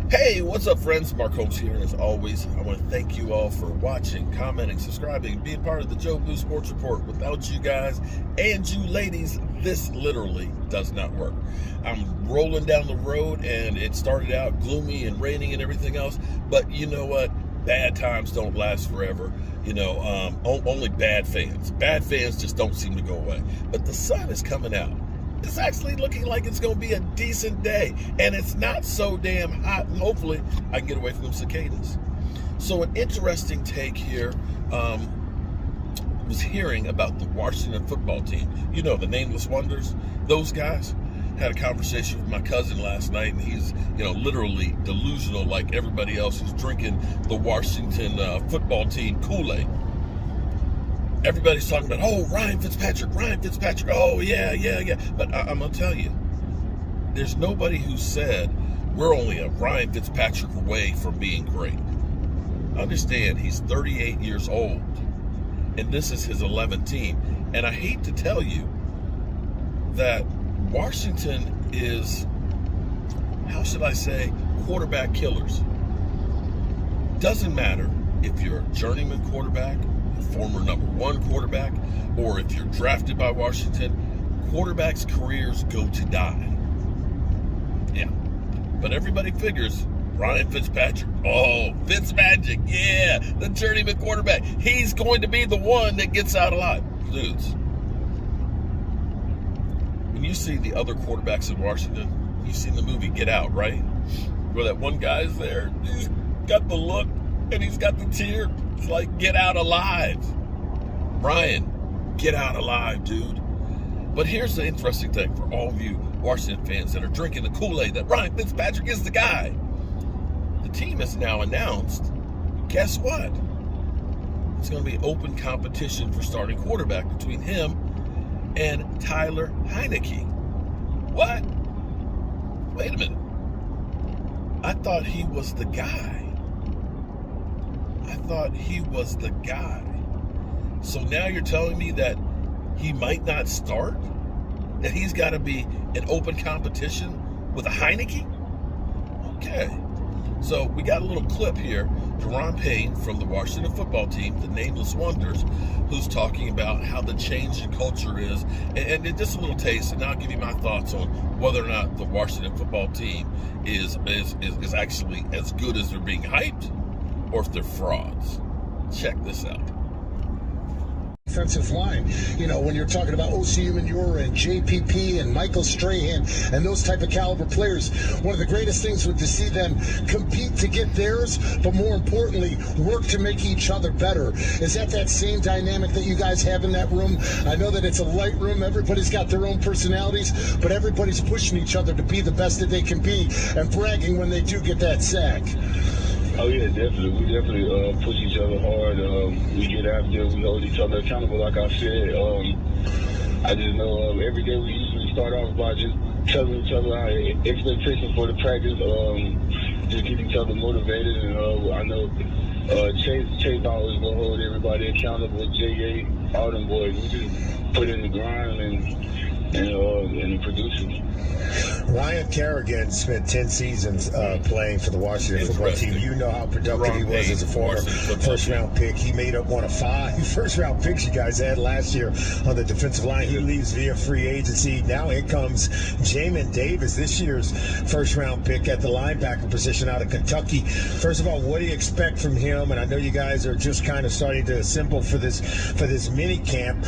Hey, what's up, friends? Mark Holmes here. As always, I want to thank you all for watching, commenting, subscribing, being part of the Joe Blue Sports Report. Without you guys and you ladies, this literally does not work. I'm rolling down the road, and it started out gloomy and raining and everything else, but you know what? Bad times don't last forever. Only bad fans just don't seem to go away. But the sun is coming out. It's actually looking like it's going to be a decent day, and it's not so damn hot, and hopefully I can get away from them cicadas. So an interesting take here, was hearing about the Washington football team. You know, the Nameless Wonders, those guys. Had a conversation with my cousin last night, and he's, literally delusional like everybody else who's drinking the Washington football team Kool-Aid. Everybody's talking about, oh, Ryan Fitzpatrick, oh, yeah. But I'm going to tell you, there's nobody who said we're only a Ryan Fitzpatrick away from being great. Understand, he's 38 years old, and this is his 11th team. And I hate to tell you that Washington is, how should I say, quarterback killers. Doesn't matter if you're a journeyman quarterback, former number one quarterback, or if you're drafted by Washington, quarterbacks' careers go to die. Yeah. But everybody figures Ryan Fitzpatrick, Fitzmagic, yeah, the journeyman quarterback. He's going to be the one that gets out alive. Dudes, when you see the other quarterbacks in Washington, you've seen the movie Get Out, right? Where that one guy's there, he's got the look and he's got the tear. It's like, get out alive. Ryan, get out alive, dude. But here's the interesting thing for all of you Washington fans that are drinking the Kool-Aid that Ryan Fitzpatrick is the guy. The team has now announced, guess what? It's going to be open competition for starting quarterback between him and Tyler Heineke. What? Wait a minute. I thought he was the guy. So now you're telling me that he might not start? That he's got to be in open competition with a Heineke? Okay. So we got a little clip here. Deron Payne from the Washington football team, the Nameless Wonders, who's talking about how the change in culture is. And just a little taste, and I'll give you my thoughts on whether or not the Washington football team is actually as good as they're being hyped, or if they're frauds. Check this out. Offensive line, when you're talking about O.C. Umenyiora and JPP and Michael Strahan and those type of caliber players, one of the greatest things was to see them compete to get theirs, but more importantly, work to make each other better. Is that same dynamic that you guys have in that room? I know that it's a light room, everybody's got their own personalities, but everybody's pushing each other to be the best that they can be and bragging when they do get that sack. Oh, yeah, definitely. We definitely push each other hard. We get after it. We hold each other accountable, like I said. I just know every day we usually start off by just telling each other our expectations for the practice, just get each other motivated. And I know Chase always going to hold everybody accountable, J.A., all them boys. We just put in the grind and producing. Ryan Kerrigan spent 10 seasons playing for the Washington football team. You know how productive he was as a former first-round pick. He made up one of 5 first-round picks you guys had last year on the defensive line. He leaves via free agency. Now in comes Jamin Davis, this year's first-round pick at the linebacker position out of Kentucky. First of all, what do you expect from him? And I know you guys are just kind of starting to assemble for this mini camp.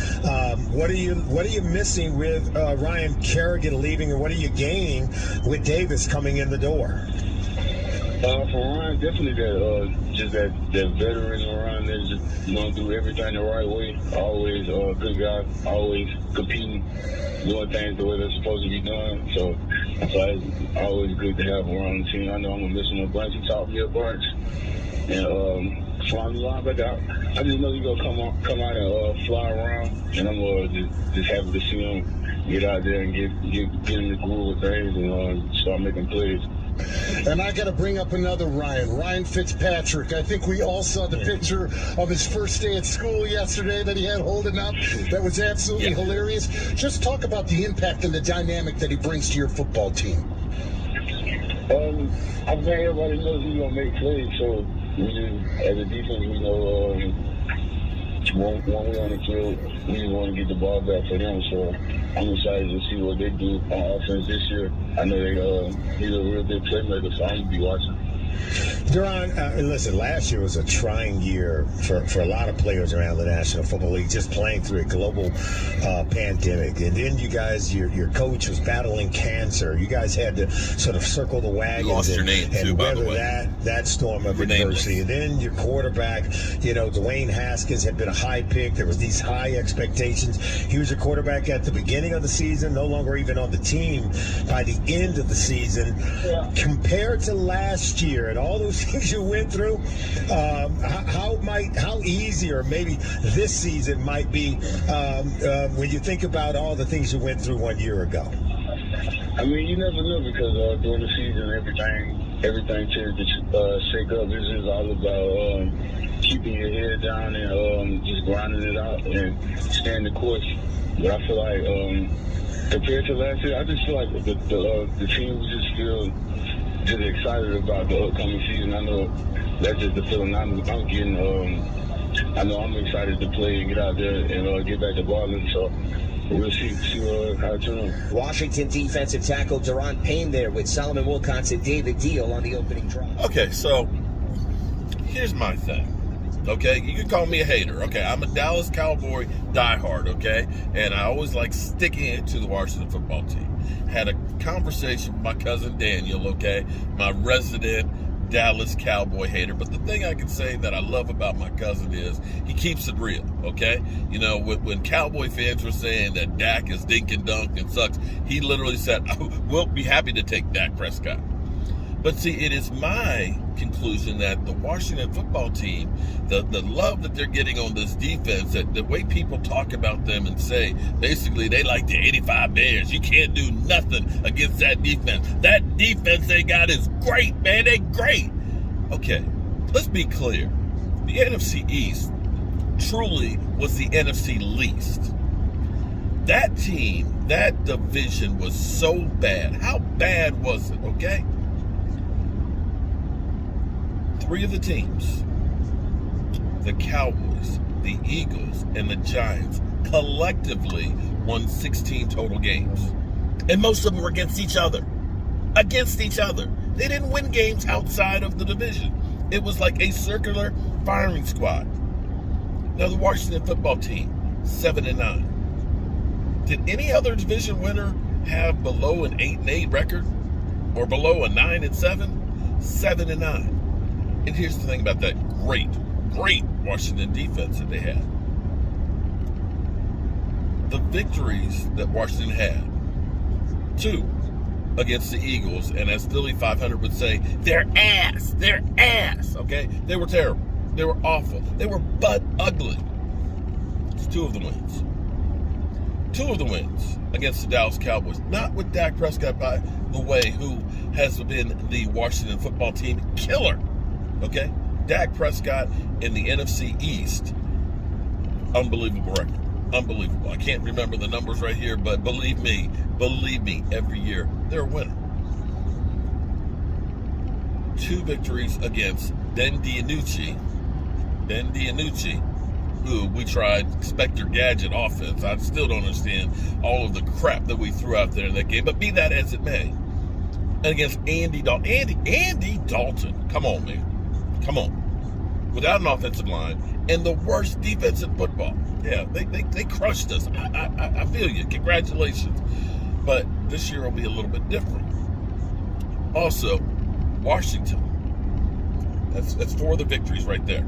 What are you missing with Ryan Kerrigan leaving, and what are you gaining with Davis coming in the door? For Ryan, definitely that veteran around there, just do everything the right way. Always a good guy, always competing, doing things the way they're supposed to be done. So it's always good to have around the team. I know I'm gonna miss him a bunch. He taught me a bunch, and flying the linebacker. I just know he's gonna come out and fly around, and I'm just happy to see him get out there and get in the groove with things and start making plays. And I got to bring up another Ryan Fitzpatrick. I think we all saw the picture of his first day at school yesterday that he had holding up. That was absolutely hilarious. Just talk about the impact and the dynamic that he brings to your football team. I think everybody knows he's gonna make plays, so we just, as a defense, we know when we're on the field, we just want to get the ball back for them. So I'm excited to see what they do on offense this year. I know he's a real good playmaker, so I'm gonna be watching. Duran, listen, last year was a trying year for a lot of players around the National Football League, just playing through a global pandemic. And then you guys, your coach was battling cancer. You guys had to sort of circle the wagons. You lost your name too, by the way. That storm of adversity. And then your quarterback, Dwayne Haskins had been a high pick. There was these high expectations. He was your quarterback at the beginning of the season, no longer even on the team by the end of the season. Yeah. Compared to last year and all those things you went through, how easy or maybe this season might be when you think about all the things you went through 1 year ago? I mean, you never know, because during the season, everything tends to shake up. This is all about keeping your head down and just grinding it out and staying the course. But I feel like compared to last year, I just feel like the team just feel just excited about the upcoming season. I know that's just the feeling I'm getting. I know I'm excited to play and get out there and get back to balling. So we'll see how it turns. Washington defensive tackle Daron Payne there with Solomon Wilcox and David Deal on the opening drive. Okay, so here's my thing. Okay, you can call me a hater. Okay, I'm a Dallas Cowboy diehard. Okay, and I always like sticking it to the Washington football team. Had a conversation with my cousin Daniel. Okay, my resident Dallas Cowboy hater. But the thing I can say that I love about my cousin is he keeps it real. Okay, when Cowboy fans were saying that Dak is dink and dunk and sucks, he literally said, "We'll be happy to take Dak Prescott." But see, it is my conclusion that the Washington football team, the love that they're getting on this defense, that the way people talk about them and say, basically, they like the 85 Bears. You can't do nothing against that defense. That defense they got is great, man. They're great. Okay, let's be clear. The NFC East truly was the NFC least. That team, that division was so bad. How bad was it, okay? 3 of the teams, the Cowboys, the Eagles, and the Giants, collectively won 16 total games. And most of them were against each other. Against each other. They didn't win games outside of the division. It was like a circular firing squad. Now the Washington football team, 7-9. Did any other division winner have below an 8-8 record? Or below a 9-7? 7-9. And here's the thing about that great Washington defense that they had. The victories that Washington had, 2 against the Eagles, and as Philly 500 would say, they're ass, okay? They were terrible. They were awful. They were butt ugly. It's 2 of the wins. 2 of the wins against the Dallas Cowboys, not with Dak Prescott, by the way, who has been the Washington football team killer. Okay, Dak Prescott in the NFC East, unbelievable record, unbelievable. I can't remember the numbers right here, but believe me, every year they're a winner. 2 victories against Ben DiNucci, who we tried Spectre Gadget offense. I still don't understand all of the crap that we threw out there in that game, but be that as it may. And against Andy Dalton. Andy Dalton, come on, man. Come on. Without an offensive line and the worst defense in football. Yeah, they crushed us. I feel you. Congratulations. But this year will be a little bit different. Also, Washington. That's 4 of the victories right there.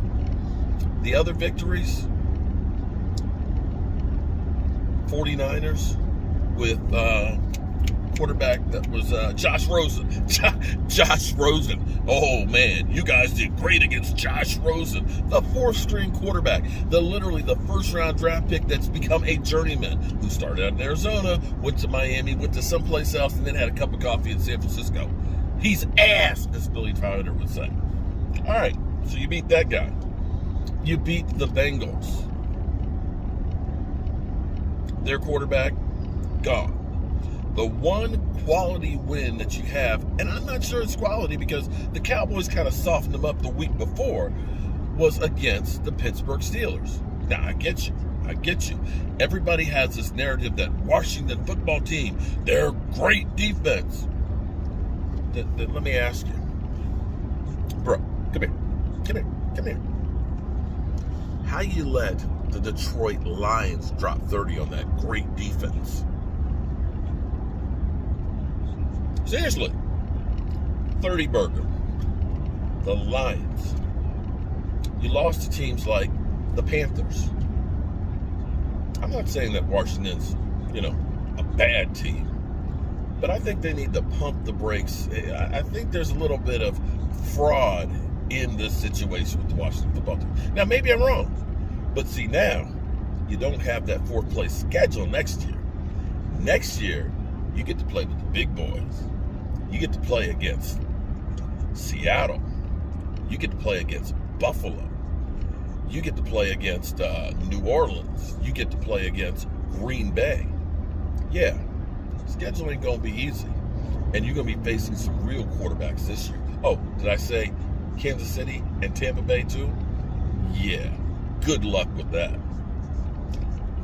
The other victories, 49ers with quarterback that was Josh Rosen. Josh Rosen. Oh man, you guys did great against Josh Rosen, the 4th-string quarterback, literally the 1st-round draft pick that's become a journeyman, who started out in Arizona, went to Miami, went to someplace else, and then had a cup of coffee in San Francisco. He's ass, as Billy Tyler would say. All right, so you beat that guy. You beat the Bengals. Their quarterback, gone. The one quality win that you have, and I'm not sure it's quality because the Cowboys kind of softened them up the week before, was against the Pittsburgh Steelers. Now, I get you. Everybody has this narrative that Washington football team, they're great defense. Then let me ask you. Bro, come here. How you let the Detroit Lions drop 30 on that great defense? Seriously. 30 burger. The Lions. You lost to teams like the Panthers. I'm not saying that Washington's, a bad team, but I think they need to pump the brakes. I think there's a little bit of fraud in this situation with the Washington football team. Now, maybe I'm wrong, but see, now you don't have that fourth place schedule next year. Next year, you get to play with the big boys. You get to play against Seattle. You get to play against Buffalo. You get to play against New Orleans. You get to play against Green Bay. Yeah, schedule ain't going to be easy. And you're going to be facing some real quarterbacks this year. Oh, did I say Kansas City and Tampa Bay too? Yeah, good luck with that.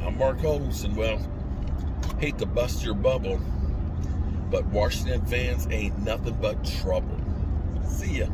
I'm Mark Holmes, and well, hate to bust your bubble, but Washington fans ain't nothing but trouble. See ya.